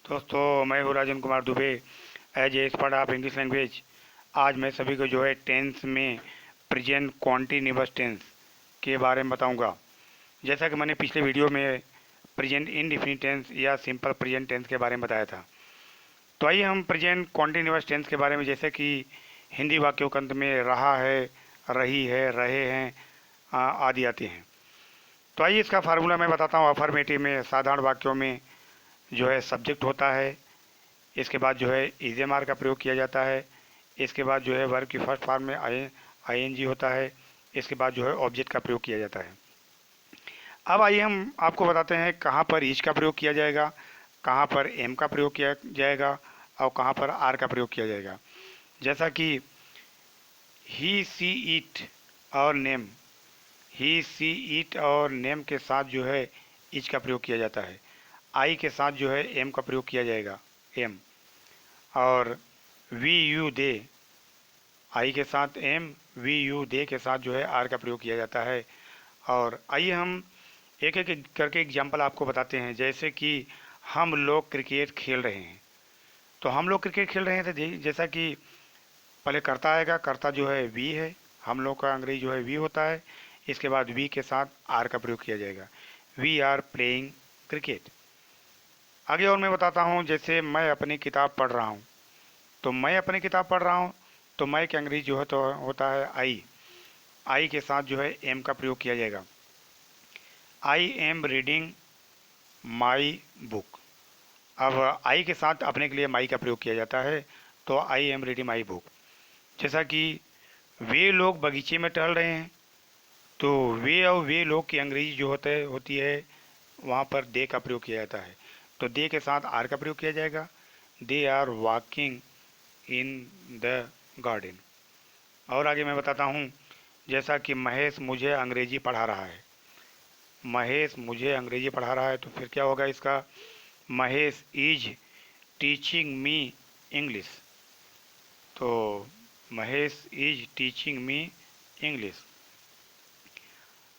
दोस्तों, मैं हूँ Rajan Kumar Dubey. As a expert of English language. आज मैं सभी को जो है टेंस में प्रेजेंट कॉन्टिन्यूअस टेंस के बारे में बताऊंगा। जैसा कि मैंने पिछले वीडियो में प्रेजेंट इंडेफिनिट टेंस या सिंपल प्रेजेंट टेंस के बारे में बताया था। तो आइए हम प्रेजेंट कॉन्टिन्यूअस टेंस के बारे में, जैसे कि हिंदी वाक्यों के अंत में रहा है, रही है, रहे हैं आदि आते हैं। तो आइए इसका फार्मूला मैं बताता हूँ। अफर्मेटिव में साधारण वाक्यों में जो है सब्जेक्ट होता है, इसके बाद जो है इजेमार का प्रयोग किया जाता है, इसके बाद जो है वर्ब की फर्स्ट फॉर्म में आईएनजी होता है, इसके बाद जो है ऑब्जेक्ट का प्रयोग किया जाता है। अब आइए हम आपको बताते हैं कहाँ पर इज का प्रयोग किया जाएगा, कहाँ पर एम का प्रयोग किया जाएगा और कहाँ पर आर का प्रयोग किया जाएगा। जैसा कि ही सी इट और नेम, ही सी इट और नेम के साथ जो है इज का प्रयोग किया जाता है। आई के साथ जो है एम का प्रयोग किया जाएगा, एम। और वी यू दे, आई के साथ एम, वी यू दे के साथ जो है आर का प्रयोग किया जाता है। और आइए हम एक एक करके एग्जाम्पल आपको बताते हैं। जैसे कि हम लोग क्रिकेट खेल रहे हैं, तो हम लोग क्रिकेट खेल रहे हैं, तो जैसा कि पहले कर्ता आएगा, कर्ता जो है वी है, हम लोग का अंग्रेजी जो है वी होता है। इसके बाद वी के साथ आर का प्रयोग किया जाएगा, वी आर प्लेइंग क्रिकेट। आगे और मैं बताता हूँ, जैसे मैं अपनी किताब पढ़ रहा हूँ, तो मैं अपनी किताब पढ़ रहा हूँ, तो मैं के अंग्रेजी जो है तो होता है आई। आई के साथ जो है एम का प्रयोग किया जाएगा, I am reading my book. अब आई के साथ अपने के लिए माई का प्रयोग किया जाता है, तो I am reading my book. जैसा कि वे लोग बगीचे में टहल रहे हैं, तो वे और वे लोग की अंग्रेजी जो होती है वहाँ पर दे का प्रयोग किया जाता है, तो दे के साथ आर का प्रयोग किया जाएगा, they are walking in the garden. और आगे मैं बताता हूँ, जैसा कि महेश मुझे अंग्रेजी पढ़ा रहा है, महेश मुझे अंग्रेजी पढ़ा रहा है, तो फिर क्या होगा इसका, Mahesh is teaching me English. तो Mahesh is teaching me English.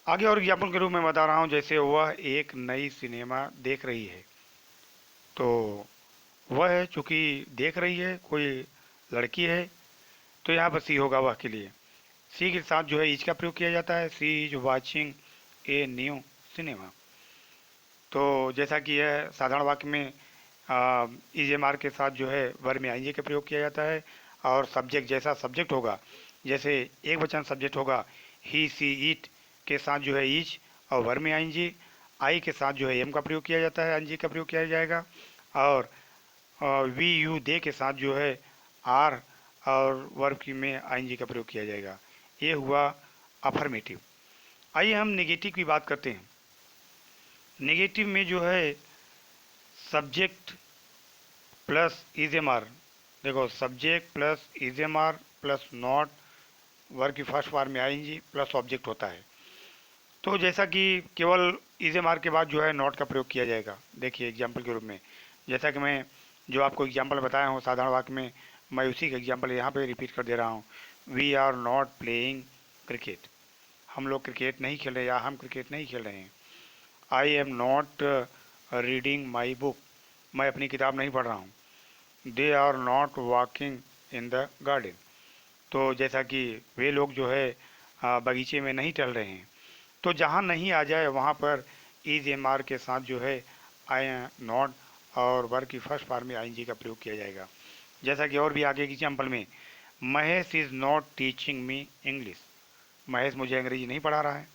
आगे और एग्जाम्पल के रूप में बता रहा हूँ, जैसे वह एक नई सिनेमा देख रही है, तो वह है चूँकि देख रही है, कोई लड़की है, तो यहाँ पर सी होगा वह के लिए। सी के साथ जो है इज का प्रयोग किया जाता है, she is watching a new cinema. तो जैसा कि यह साधारण वाक्य में इज एम आर के साथ जो है वर्ब में आईएनजी का प्रयोग किया जाता है। और सब्जेक्ट, जैसा सब्जेक्ट होगा, जैसे एक वचन सब्जेक्ट होगा, ही सी इट के साथ जो है इज और वर्ब में आईएनजी, आई के साथ जो है एम का प्रयोग किया जाता है, आईएनजी का प्रयोग किया जाएगा। और वी यू दे के साथ जो है आर और वर्ब की में आईएनजी का प्रयोग किया जाएगा। ये हुआ अफर्मेटिव। आइए हम नेगेटिव की बात करते हैं। नेगेटिव में जो है subject plus is am are, देखो subject plus is am are plus not, verb की फर्स्ट फॉर्म में आईएनजी प्लस ऑब्जेक्ट होता है। तो जैसा कि केवल इज एम आर के बाद जो है नॉट का प्रयोग किया जाएगा। देखिए एग्जाम्पल के रूप में, जैसा कि मैं जो आपको एग्जाम्पल बताया हूँ साधारण वाक्य में, मैं उसी का एग्जाम्पल यहाँ पे रिपीट कर दे रहा हूँ। We are not playing cricket, हम लोग क्रिकेट नहीं खेल रहे या हम क्रिकेट नहीं खेल रहे हैं। I am not reading my book, मैं अपनी किताब नहीं पढ़ रहा हूँ। They are not walking in the garden, तो जैसा कि वे लोग जो है बगीचे में नहीं टहल रहे हैं। तो जहाँ नहीं आ जाए वहाँ पर इज एम आर के साथ जो है आई नॉट और वर्ब की फर्स्ट फॉर्म में आईएनजी का प्रयोग किया जाएगा। जैसा कि और भी आगे की एग्जाम्पल में, Mahesh is not teaching me English, Mahesh मुझे अंग्रेजी नहीं पढ़ा रहा है।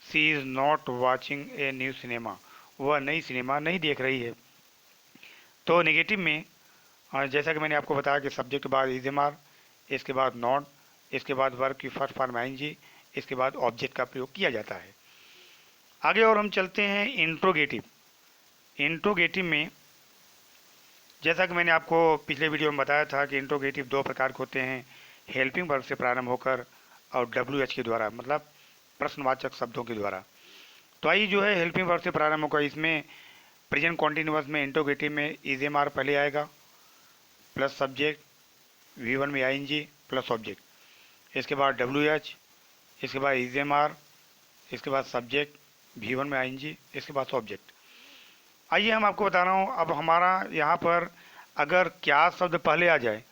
She is not watching a new cinema, वह नई सिनेमा नहीं देख रही है। तो नेगेटिव में जैसा कि मैंने आपको बताया कि सब्जेक्ट के बाद इज एम आर, इसके बाद नॉट, इसके बाद वर्ब की फर्स्ट फॉर्म आईएनजी, इसके बाद ऑब्जेक्ट का प्रयोग किया जाता है। आगे और हम चलते हैं इंट्रोगेटिव। इंट्रोगेटिव में जैसा कि मैंने आपको पिछले वीडियो में बताया था कि इंट्रोगेटिव दो प्रकार के होते हैं, हेल्पिंग वर्ब से प्रारंभ होकर और डब्ल्यू एच के द्वारा, मतलब प्रश्नवाचक शब्दों के द्वारा। तो आइए जो है हेल्पिंग वर्ब से प्रारंभ होकर, इसमें प्रेजेंट कॉन्टिन्यूअस में इंट्रोगेटिव में इज एम आर पहले आएगा प्लस सब्जेक्ट, वी वन में आईएनजी प्लस ऑब्जेक्ट, इसके बाद डब्ल्यू एच, इसके बाद इज एम आर, इसके बाद सब्जेक्ट, वी वन में आईएनजी, इसके बाद ऑब्जेक्ट। आइए हम आपको बता रहा हूँ। अब हमारा यहाँ पर अगर क्या शब्द पहले आ जाए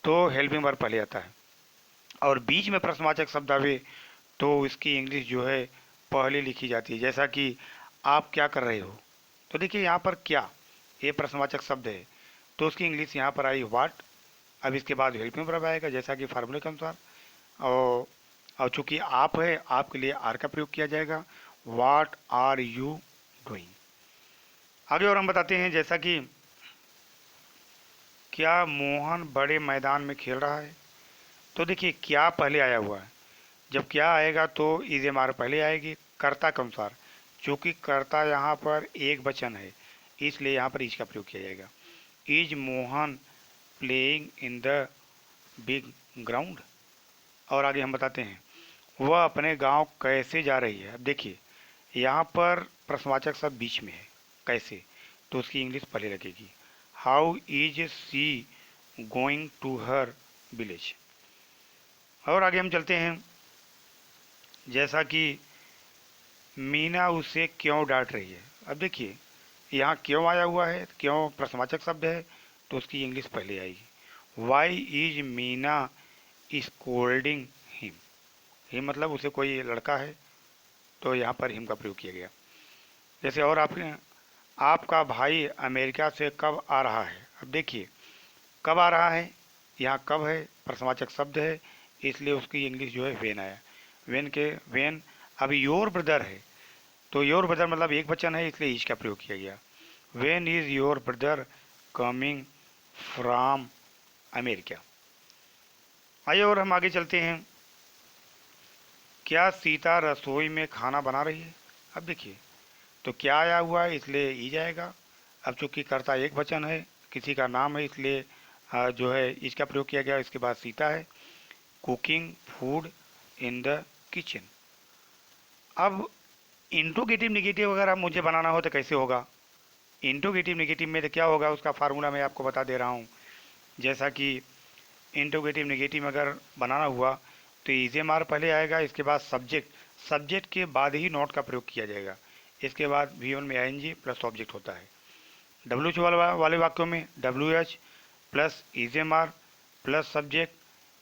तो हेल्पिंग वर्ब पहले आता है, और बीच में प्रश्नवाचक शब्द आवे तो इसकी इंग्लिश जो है पहले लिखी जाती है। जैसा कि आप क्या कर रहे हो, तो देखिए यहाँ पर क्या, ये प्रश्नवाचक शब्द है तो उसकी इंग्लिश यहाँ पर आई व्हाट। अब इसके बाद हेल्पिंग वर्ब आएगा जैसा कि फार्मूले के अनुसार, और चूंकि आप है, आपके लिए आर का प्रयोग किया जाएगा, व्हाट आर यू डूइंग। आगे और हम बताते हैं, जैसा कि क्या मोहन बड़े मैदान में खेल रहा है, तो देखिए क्या पहले आया हुआ है। जब क्या आएगा तो इज एम आर पहले आएगी कर्ता के अनुसार। चूँकि कर्ता यहाँ पर एक वचन है इसलिए यहाँ पर इज का प्रयोग किया जाएगा। Is Mohan playing in the big ground. और आगे हम बताते हैं, वह अपने गांव कैसे जा रही है। अब देखिए यहाँ पर प्रश्नवाचक शब्द बीच में है कैसे, तो उसकी इंग्लिश पहले लगेगी। How is she going to her village. और आगे हम चलते हैं, जैसा कि मीना उसे क्यों डांट रही है। अब देखिए यहाँ क्यों आया हुआ है, क्यों प्रश्नवाचक शब्द है तो उसकी इंग्लिश पहले आएगी। Why is Meena scolding him. Him मतलब उसे कोई लड़का है तो यहाँ पर हिम का प्रयोग किया गया। जैसे और आपका भाई अमेरिका से कब आ रहा है। अब देखिए कब आ रहा है, यहाँ कब है प्रश्नवाचक शब्द है इसलिए उसकी इंग्लिश जो है वेन आया। वेन। अब योर ब्रदर है तो योर ब्रदर मतलब एक वचन है इसलिए इज का प्रयोग किया गया। When is your brother coming from America. आइए और हम आगे चलते हैं, क्या सीता रसोई में खाना बना रही है। अब देखिए तो क्या आया हुआ है इसलिए ई जाएगा। अब चूंकि कर्ता एक वचन है, किसी का नाम है इसलिए जो है इसका प्रयोग किया गया। इसके बाद सीता है, cooking food in the kitchen. अब इंट्रोगेटिव निगेटिव अगर आप मुझे बनाना हो तो कैसे होगा। इंट्रोगेटिव निगेटिव में तो क्या होगा उसका फार्मूला मैं आपको बता दे रहा हूँ। जैसा कि इंट्रोगेटिव निगेटिव में अगर बनाना हुआ तो इजेमार पहले आएगा, इसके बाद सब्जेक्ट के बाद ही नॉट का प्रयोग किया जाएगा। इसके बाद V1 में ING प्लस ऑब्जेक्ट होता है। WH वाले वाक्यों में WH प्लस इजेमार प्लस सब्जेक्ट,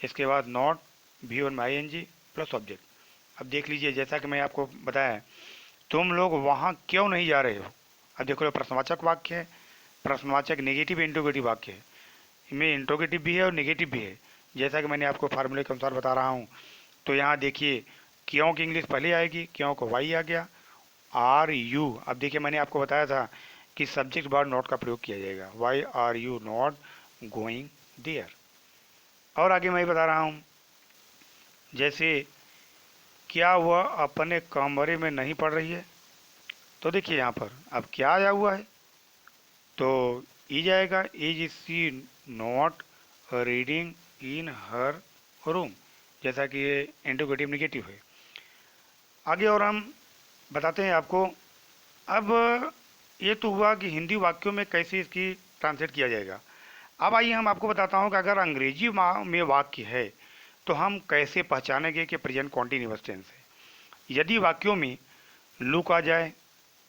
इसके बाद नॉट V1 में ING प्लस ऑब्जेक्ट। अब देख लीजिए जैसा कि मैं आपको बताया, तुम लोग वहाँ क्यों नहीं जा रहे हो। अब देखो प्रश्नवाचक वाक्य है, प्रश्नवाचक नेगेटिव इंट्रोगेटिव वाक्य है, इनमें इंट्रोगेटिव भी है और नेगेटिव भी है जैसा कि मैंने आपको फार्मूले के अनुसार बता रहा हूँ। तो यहाँ देखिए क्यों की इंग्लिश पहले आएगी, क्यों को वाई आ गया। आर यू, अब देखिए मैंने आपको बताया था कि सब्जेक्ट बाद नॉट का प्रयोग किया जाएगा। Why are you not going there. और आगे मैं बता रहा हूँ, जैसे क्या वह अपने कमरे में नहीं पढ़ रही है। तो देखिए यहाँ पर अब क्या आया हुआ है तो ई जाएगा। Is she not reading in her room, जैसा कि ये इंट्रोगेटिव निगेटिव है। आगे और हम बताते हैं आपको। अब ये तो हुआ कि हिंदी वाक्यों में कैसे इसकी ट्रांसलेट किया जाएगा। अब आइए हम आपको बताता हूँ कि अगर अंग्रेजी में वाक्य है तो हम कैसे पहचानेंगे कि प्रेजेंट कॉन्टिन्यूअस टेंस है। यदि वाक्यों में लुक आ जाए,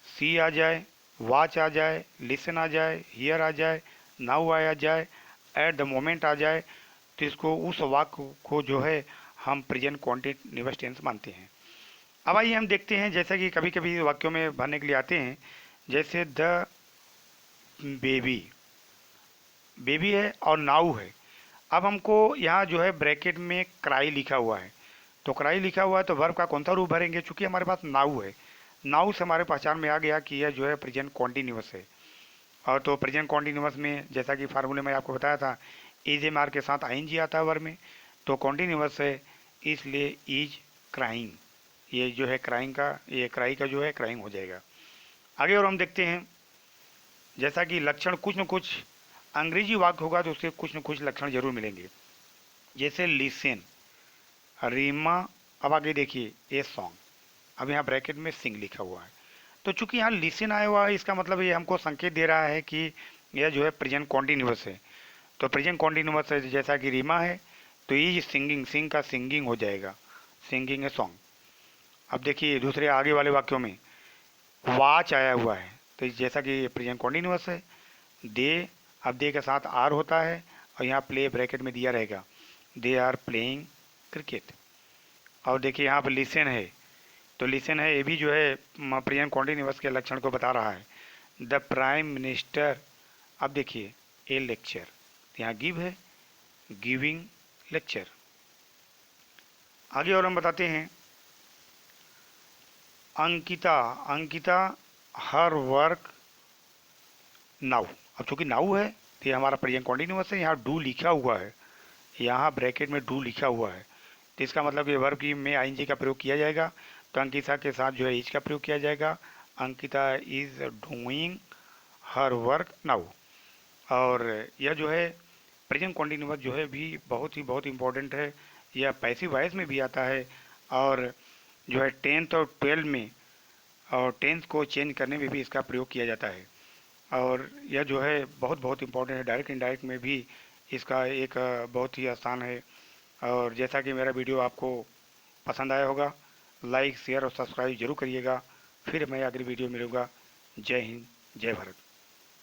सी आ जाए, वाच आ जाए, लिसन आ जाए, हियर आ जाए, नाउ आ जाए, एट द मोमेंट आ जाए, तो इसको उस वाक्य को जो है हम प्रेजेंट कॉन्टिन्यूअस टेंस मानते हैं। अब आइए हम देखते हैं, जैसा कि कभी कभी वाक्यों में भरने के लिए आते हैं, जैसे द बेबी, बेबी है और नाउ है। अब हमको यहाँ जो है ब्रैकेट में क्राई लिखा हुआ है, तो क्राई लिखा हुआ है तो वर्ब का कौन सा रूप भरेंगे। चूंकि हमारे पास नाउ है, नाउ से हमारे पहचान में आ गया कि यह जो है प्रेजेंट कॉन्टिन्यूअस है। और तो प्रेजेंट कॉन्टिन्यूअस में जैसा कि फार्मूले में आपको बताया था, इज एम आर के साथ ING आता है वर्ब में, तो कॉन्टिन्यूअस है इसलिए इज क्राइंग। ये जो है क्राइंग का, ये क्राई का जो है क्राइंग हो जाएगा। आगे और हम देखते हैं, जैसा कि लक्षण कुछ न कुछ अंग्रेजी वाक्य होगा तो उसके कुछ न कुछ लक्षण जरूर मिलेंगे। जैसे लिसन, रीमा। अब आगे देखिए ए सॉन्ग, अब यहाँ ब्रैकेट में सिंग लिखा हुआ है, तो चूंकि यहाँ लिसन आया हुआ है इसका मतलब ये हमको संकेत दे रहा है कि यह जो है प्रेजेंट कॉन्टिन्यूअस है। तो प्रेजेंट कॉन्टिन्यूअस है, जैसा कि रीमा है तो इज सिंगिंग, सिंग का सिंगिंग हो जाएगा, सिंगिंग ए सॉन्ग। अब देखिए दूसरे आगे वाले वाक्यों में वाच आया हुआ है तो जैसा कि प्रेजेंट कॉन्टिन्यूअस है, दे, अब दे के साथ आर होता है और यहाँ प्ले ब्रैकेट में दिया रहेगा, दे आर प्लेइंग क्रिकेट। और देखिए यहाँ पर लिसन है, तो लिसन है, ये भी जो है प्रेजेंट कॉन्टिन्यूअस के लक्षण को बता रहा है। द प्राइम मिनिस्टर, अब देखिए ए लेक्चर, यहाँ गिव है, गिविंग लेक्चर। आगे और हम बताते हैं, Ankita, Ankita her work now. अब चूंकि नाउ है तो ये हमारा प्रेजेंट कॉन्टिन्यूअस है, यहाँ डू लिखा हुआ है, यहाँ ब्रैकेट में डू लिखा हुआ है, तो इसका मतलब ये वर्ब की में आईएनजी का प्रयोग किया जाएगा। तो अंकिता के साथ जो है इज का प्रयोग किया जाएगा, Ankita is doing her work now. और यह जो है प्रेजेंट कॉन्टिन्यूअस जो है भी बहुत इंपॉर्टेंट है, यह पैसिव वॉइस में भी आता है, और जो है 10th और 12 में और टेंस को चेंज करने में भी इसका प्रयोग किया जाता है। और यह जो है बहुत इंपॉर्टेंट है, डायरेक्ट इनडायरेक्ट में भी इसका एक बहुत ही आसान है। और जैसा कि मेरा वीडियो आपको पसंद आया होगा, लाइक शेयर और सब्सक्राइब जरूर करिएगा। फिर मैं अगली वीडियो मिलूँगा। जय हिंद, जय भारत।